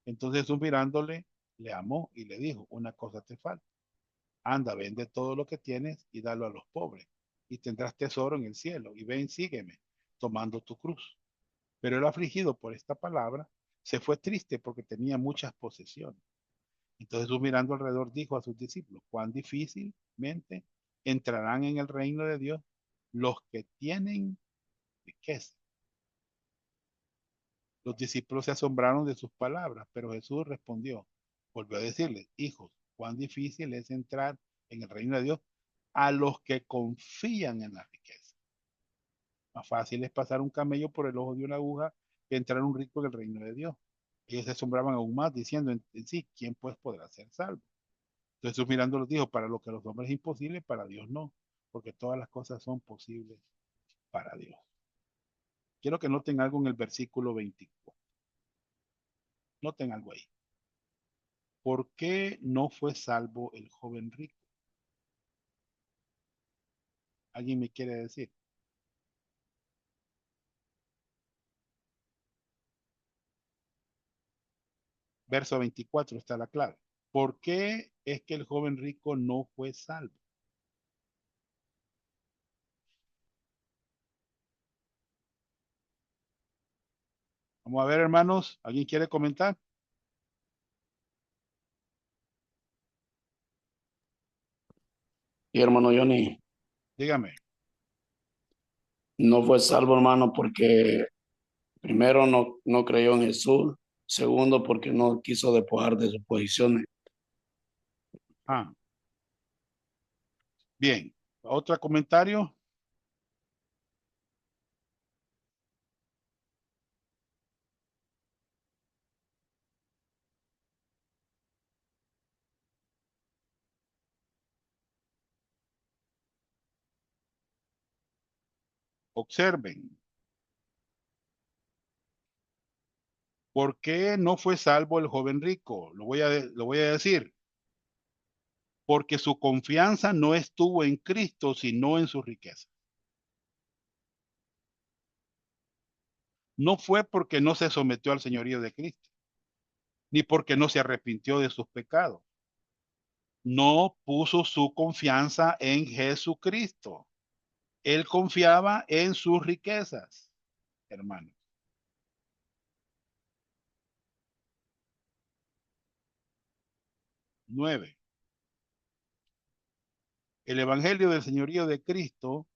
Entonces Jesús mirándole, le amó y le dijo, una cosa te falta. Anda, vende todo lo que tienes y dalo a los pobres, y tendrás tesoro en el cielo, y ven, sígueme, tomando tu cruz. Pero el afligido por esta palabra se fue triste porque tenía muchas posesiones. Entonces Jesús mirando alrededor dijo a sus discípulos, cuán difícilmente entrarán en el reino de Dios los que tienen riqueza. Los discípulos se asombraron de sus palabras, pero Jesús respondió, volvió a decirles, hijos, cuán difícil es entrar en el reino de Dios a los que confían en la riqueza. Más fácil es pasar un camello por el ojo de una aguja que entrar un rico en el reino de Dios. Ellos se asombraban aún más, diciendo en sí, ¿quién pues podrá ser salvo? Entonces Jesús mirándolos dijo, para lo que a los hombres es imposible, para Dios no, porque todas las cosas son posibles para Dios. Quiero que noten algo en el versículo 24. Noten algo ahí. ¿Por qué no fue salvo el joven rico? ¿Alguien me quiere decir? Verso 24 está la clave. ¿Por qué es que el joven rico no fue salvo? Vamos a ver, hermanos. ¿Alguien quiere comentar? Y hermano Johnny, Dígame. no fue salvo, hermano, porque primero no creyó en Jesús, segundo porque no quiso despojar de sus posiciones. Ah, bien. ¿Otro comentario? Observen. ¿Por qué no fue salvo el joven rico? Lo voy a decir. Porque su confianza no estuvo en Cristo, sino en su riqueza. No fue porque no se sometió al señorío de Cristo, ni porque no se arrepintió de sus pecados. No puso su confianza en Jesucristo. Él confiaba en sus riquezas, hermanos. 9. El evangelio del señorío de Cristo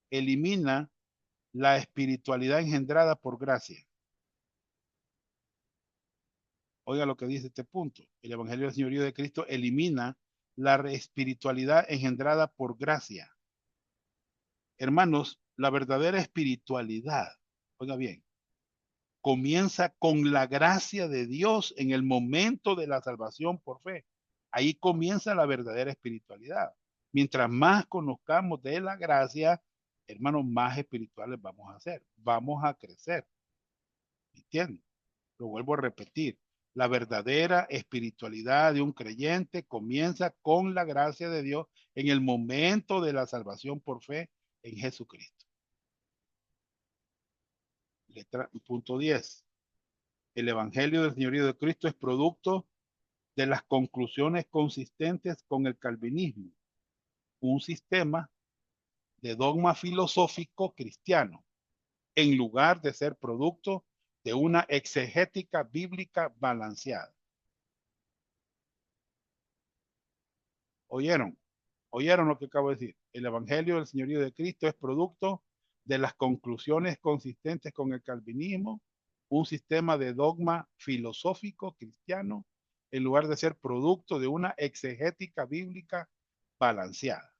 elimina la espiritualidad engendrada por gracia. Oiga lo que dice este punto. El Evangelio del Señorío de Cristo elimina la espiritualidad engendrada por gracia. Hermanos, la verdadera espiritualidad, oiga bien, comienza con la gracia de Dios en el momento de la salvación por fe. Ahí comienza la verdadera espiritualidad. Mientras más conozcamos de la gracia, hermanos, más espirituales vamos a ser, vamos a crecer. ¿Entienden? Lo vuelvo a repetir. La verdadera espiritualidad de un creyente comienza con la gracia de Dios en el momento de la salvación por fe en Jesucristo. Punto 10. El Evangelio del Señorío de Cristo es producto de las conclusiones consistentes con el calvinismo, un sistema de dogma filosófico cristiano, en lugar de ser producto de una exegética bíblica balanceada. ¿Oyeron? ¿Oyeron lo que acabo de decir? El Evangelio del Señorío de Cristo es producto de las conclusiones consistentes con el calvinismo, un sistema de dogma filosófico cristiano, en lugar de ser producto de una exegética bíblica balanceada.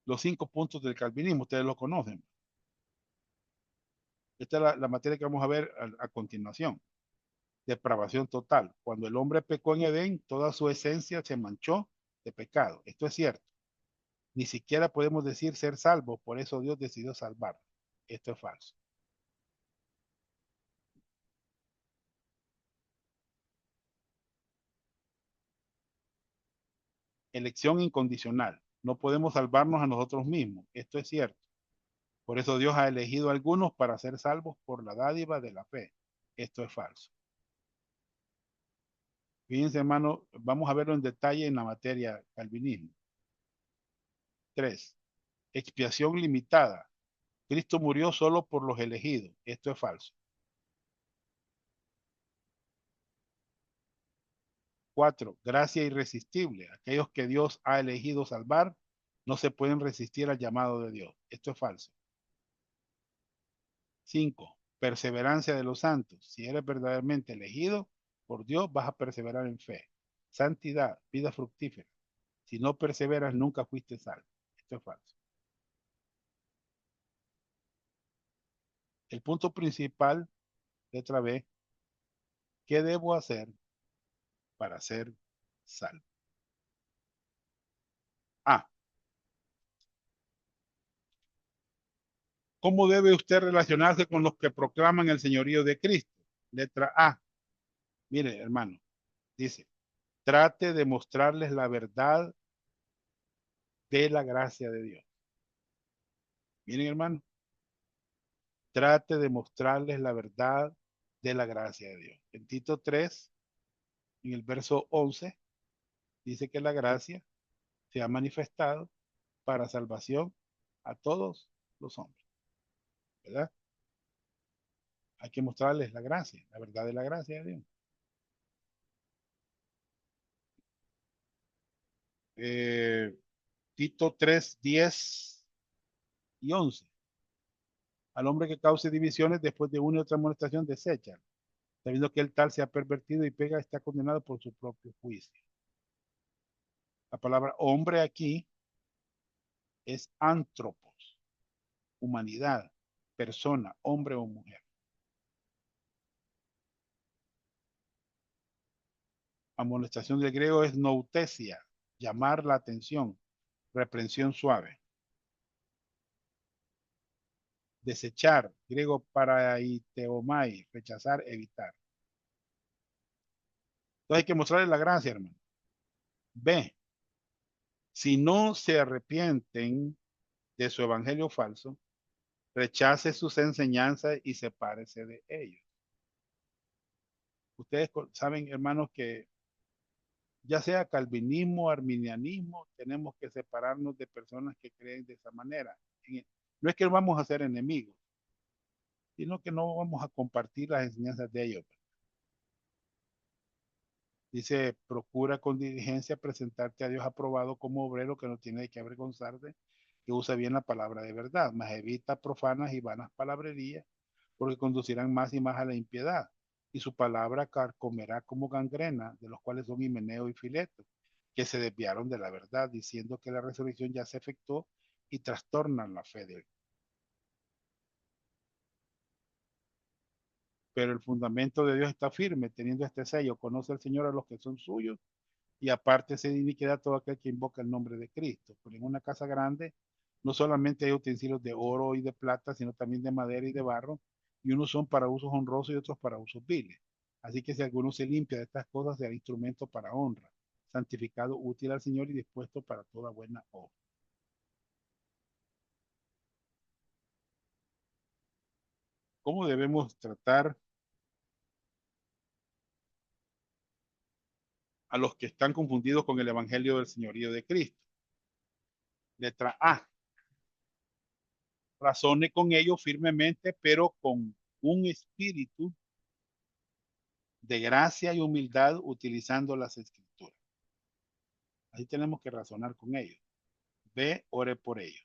Los 5 puntos del calvinismo, ustedes lo conocen. Esta es la materia que vamos a ver a continuación. Depravación total. Cuando el hombre pecó en Edén, toda su esencia se manchó de pecado. Esto es cierto. Ni siquiera podemos decir ser salvos, por eso Dios decidió salvar. Esto es falso. Elección incondicional. No podemos salvarnos a nosotros mismos. Esto es cierto. Por eso Dios ha elegido a algunos para ser salvos por la dádiva de la fe. Esto es falso. Fíjense, hermano, vamos a verlo en detalle en la materia calvinismo. 3. Expiación limitada. Cristo murió solo por los elegidos. Esto es falso. 4. Gracia irresistible. Aquellos que Dios ha elegido salvar no se pueden resistir al llamado de Dios. Esto es falso. 5. Perseverancia de los santos. Si eres verdaderamente elegido por Dios, vas a perseverar en fe. Santidad, vida fructífera. Si no perseveras, nunca fuiste salvo. Esto es falso. El punto principal, letra B, ¿qué debo hacer para ser salvo? A. ¿Cómo debe usted relacionarse con los que proclaman el señorío de Cristo? Letra A. Mire, hermano, dice, trate de mostrarles la verdad de la gracia de Dios. Miren, hermano, trate de mostrarles la verdad de la gracia de Dios. En Tito 3, en el verso 11, dice que la gracia se ha manifestado para salvación a todos los hombres, ¿verdad? Hay que mostrarles la gracia, la verdad de la gracia de Dios. Tito 3, 10 y 11. Al hombre que cause divisiones después de una y otra amonestación, desecha, sabiendo que el tal se ha pervertido y pega, está condenado por su propio juicio. La palabra hombre aquí es antropos, humanidad, persona, hombre o mujer. Amonestación del griego es noutesia, llamar la atención, reprensión suave. Desechar, griego paraiteomai, rechazar, evitar. Entonces hay que mostrarle la gracia, hermano. B. Si no se arrepienten de su evangelio falso, rechace sus enseñanzas y sepárese de ellos. Ustedes saben, hermanos, que ya sea calvinismo, arminianismo, tenemos que separarnos de personas que creen de esa manera. No es que vamos a ser enemigos, sino que no vamos a compartir las enseñanzas de ellos. Dice, procura con diligencia presentarte a Dios aprobado como obrero que no tiene que avergonzarse, que usa bien la palabra de verdad, mas evita profanas y vanas palabrerías, porque conducirán más y más a la impiedad. Y su palabra carcomerá como gangrena, de los cuales son Himeneo y Fileto, que se desviaron de la verdad, diciendo que la resurrección ya se efectuó y trastornan la fe de él. Pero el fundamento de Dios está firme, teniendo este sello, conoce el Señor a los que son suyos, y aparte se iniquidad todo aquel que invoca el nombre de Cristo. Porque en una casa grande no solamente hay utensilios de oro y de plata, sino también de madera y de barro, y unos son para usos honrosos y otros para usos viles. Así que si alguno se limpia de estas cosas, será instrumento para honra, santificado, útil al Señor y dispuesto para toda buena obra. ¿Cómo debemos tratar a los que están confundidos con el Evangelio del Señorío de Cristo? Letra A. Razone con ellos firmemente, pero con un espíritu de gracia y humildad utilizando las escrituras. Así tenemos que razonar con ellos. B, ore por ellos.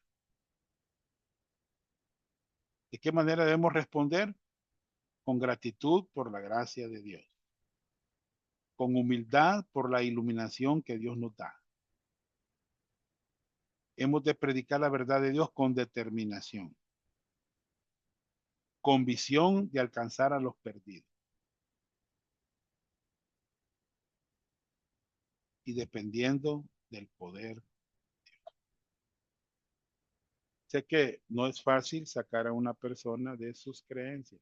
¿De qué manera debemos responder? Con gratitud por la gracia de Dios. Con humildad por la iluminación que Dios nos da. Hemos de predicar la verdad de Dios con determinación. Con visión de alcanzar a los perdidos. Y dependiendo del poder. Sé que no es fácil sacar a una persona de sus creencias,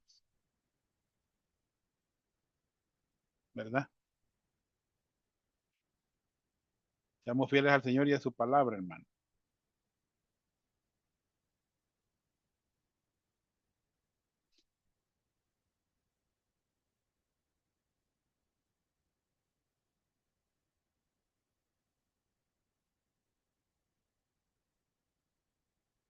¿verdad? Seamos fieles al Señor y a su palabra, hermano.